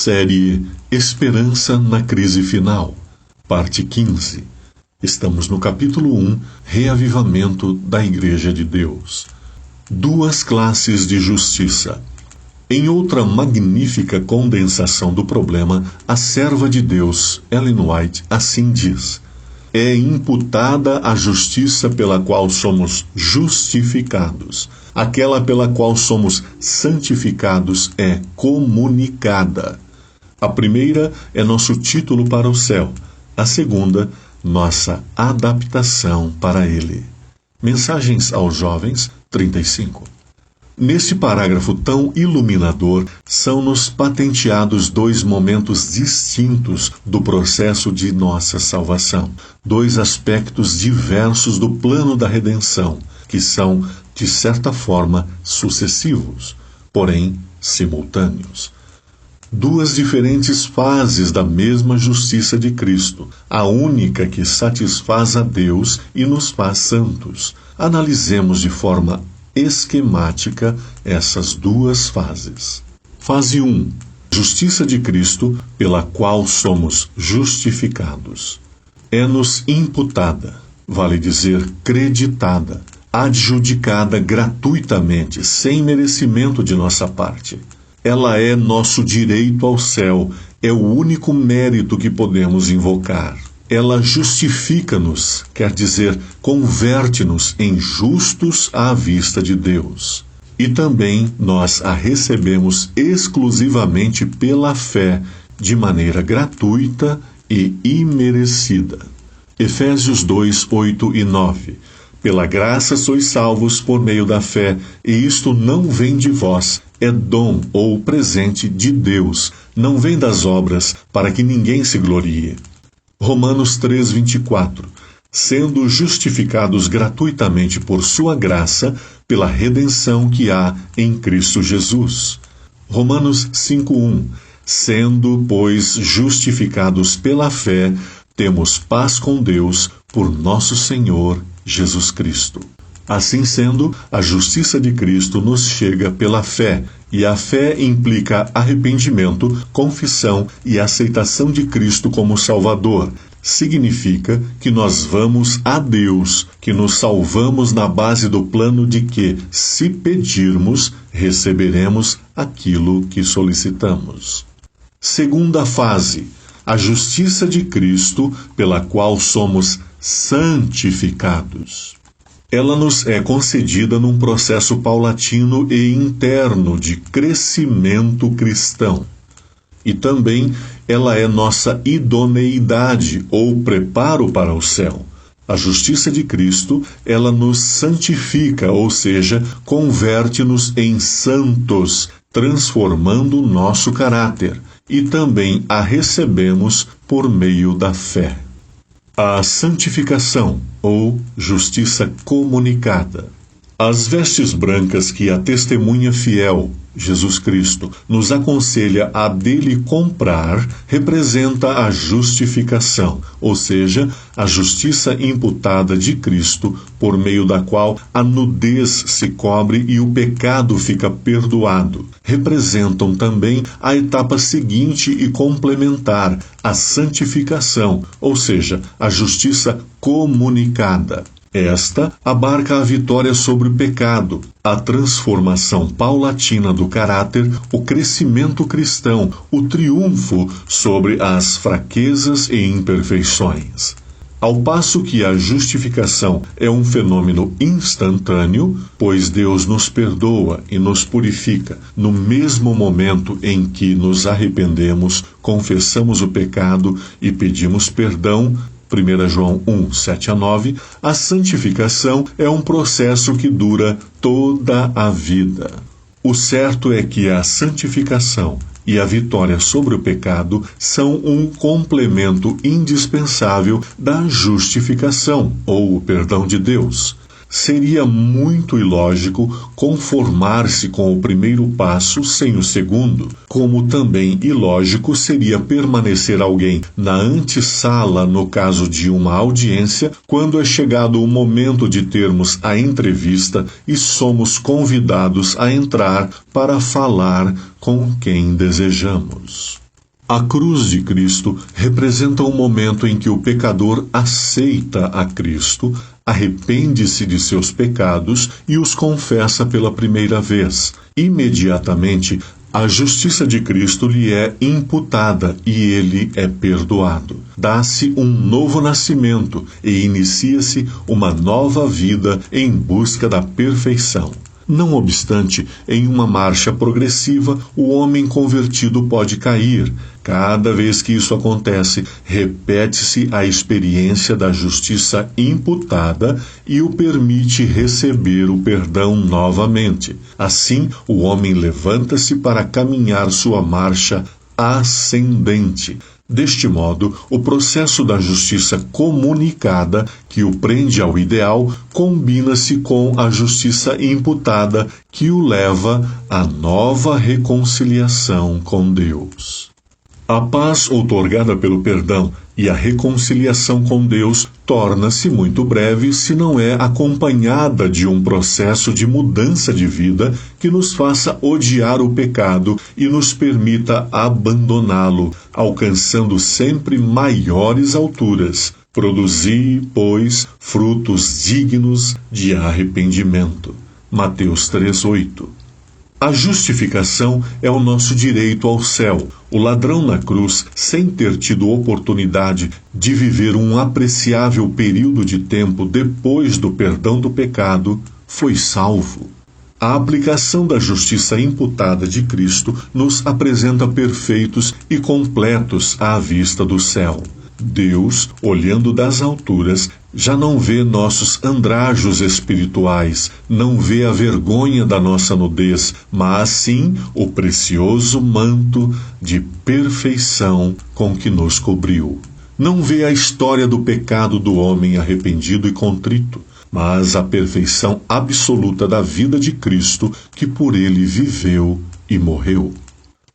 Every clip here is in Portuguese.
série Esperança na Crise Final, parte 15. Estamos no capítulo 1, Reavivamento da Igreja de Deus. Duas classes de justiça. Em outra magnífica condensação do problema, a serva de Deus, Ellen White, assim diz: é imputada a justiça pela qual somos justificados. Aquela pela qual somos santificados é comunicada. A primeira é nosso título para o céu. A segunda, nossa adaptação para ele. Mensagens aos Jovens, 35. Neste parágrafo tão iluminador, são-nos patenteados dois momentos distintos do processo de nossa salvação, dois aspectos diversos do plano da redenção, que são, de certa forma, sucessivos, porém simultâneos. Duas diferentes fases da mesma justiça de Cristo, a única que satisfaz a Deus e nos faz santos. Analisemos de forma esquemática essas duas fases. Fase 1. Justiça de Cristo, pela qual somos justificados. É-nos imputada, vale dizer creditada, adjudicada gratuitamente, sem merecimento de nossa parte. Ela é nosso direito ao céu, é o único mérito que podemos invocar. Ela justifica-nos, quer dizer, converte-nos em justos à vista de Deus. E também nós a recebemos exclusivamente pela fé, de maneira gratuita e imerecida. Efésios 2, 8 e 9. Pela graça sois salvos por meio da fé, e isto não vem de vós, é dom ou presente de Deus, não vem das obras, para que ninguém se glorie. Romanos 3, 24. Sendo justificados gratuitamente por sua graça, pela redenção que há em Cristo Jesus. Romanos 5, 1. Sendo, pois, justificados pela fé, temos paz com Deus por nosso Senhor Jesus Cristo. Assim sendo, a justiça de Cristo nos chega pela fé, e a fé implica arrependimento, confissão e aceitação de Cristo como Salvador. Significa que nós vamos a Deus, que nos salvamos na base do plano de que, se pedirmos, receberemos aquilo que solicitamos. Segunda fase, a justiça de Cristo, pela qual somos santificados. Ela nos é concedida num processo paulatino e interno de crescimento cristão. E também ela é nossa idoneidade ou preparo para o céu. A justiça de Cristo, ela nos santifica, ou seja, converte-nos em santos, transformando o nosso caráter. E também a recebemos por meio da fé. A santificação, ou justiça comunicada. As vestes brancas que a testemunha fiel, Jesus Cristo, nos aconselha a dele comprar, representa a justificação, ou seja, a justiça imputada de Cristo, por meio da qual a nudez se cobre e o pecado fica perdoado. Representam também a etapa seguinte e complementar, a santificação, ou seja, a justiça comunicada. Esta abarca a vitória sobre o pecado, a transformação paulatina do caráter, o crescimento cristão, o triunfo sobre as fraquezas e imperfeições. Ao passo que a justificação é um fenômeno instantâneo, pois Deus nos perdoa e nos purifica no mesmo momento em que nos arrependemos, confessamos o pecado e pedimos perdão. 1 João 1, 7 a 9, a santificação é um processo que dura toda a vida. O certo é que a santificação e a vitória sobre o pecado são um complemento indispensável da justificação, ou o perdão de Deus. Seria muito ilógico conformar-se com o primeiro passo sem o segundo, como também ilógico seria permanecer alguém na antessala no caso de uma audiência, quando é chegado o momento de termos a entrevista e somos convidados a entrar para falar com quem desejamos. A cruz de Cristo representa um momento em que o pecador aceita a Cristo, arrepende-se de seus pecados e os confessa pela primeira vez. Imediatamente, a justiça de Cristo lhe é imputada e ele é perdoado. Dá-se um novo nascimento e inicia-se uma nova vida em busca da perfeição. Não obstante, em uma marcha progressiva, o homem convertido pode cair. Cada vez que isso acontece, repete-se a experiência da justiça imputada e o permite receber o perdão novamente. Assim, o homem levanta-se para caminhar sua marcha ascendente. Deste modo, o processo da justiça comunicada, que o prende ao ideal, combina-se com a justiça imputada, que o leva à nova reconciliação com Deus. A paz outorgada pelo perdão e a reconciliação com Deus torna-se muito breve se não é acompanhada de um processo de mudança de vida que nos faça odiar o pecado e nos permita abandoná-lo, alcançando sempre maiores alturas. Produzi, pois, frutos dignos de arrependimento. Mateus 3:8. A justificação é o nosso direito ao céu. O ladrão na cruz, sem ter tido oportunidade de viver um apreciável período de tempo depois do perdão do pecado, foi salvo. A aplicação da justiça imputada de Cristo nos apresenta perfeitos e completos à vista do céu. Deus, olhando das alturas, já não vê nossos andrajos espirituais, não vê a vergonha da nossa nudez, mas sim o precioso manto de perfeição com que nos cobriu. Não vê a história do pecado do homem arrependido e contrito, mas a perfeição absoluta da vida de Cristo, que por ele viveu e morreu.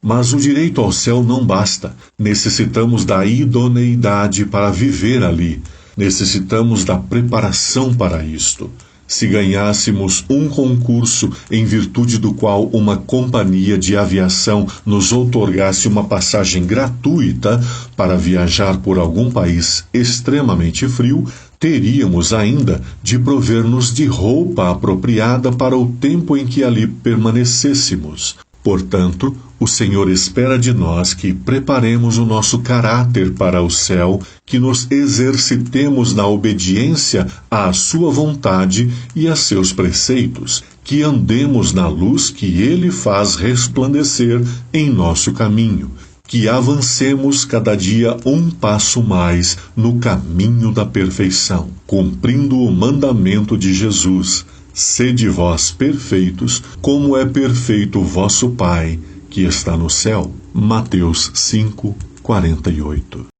Mas o direito ao céu não basta. Necessitamos da idoneidade para viver ali. Necessitamos da preparação para isto. Se ganhássemos um concurso em virtude do qual uma companhia de aviação nos outorgasse uma passagem gratuita para viajar por algum país extremamente frio, teríamos ainda de prover-nos de roupa apropriada para o tempo em que ali permanecêssemos. Portanto, o Senhor espera de nós que preparemos o nosso caráter para o céu, que nos exercitemos na obediência à sua vontade e a seus preceitos, que andemos na luz que Ele faz resplandecer em nosso caminho, que avancemos cada dia um passo mais no caminho da perfeição, cumprindo o mandamento de Jesus: sede vós perfeitos, como é perfeito o vosso Pai, que está no céu. Mateus 5:48.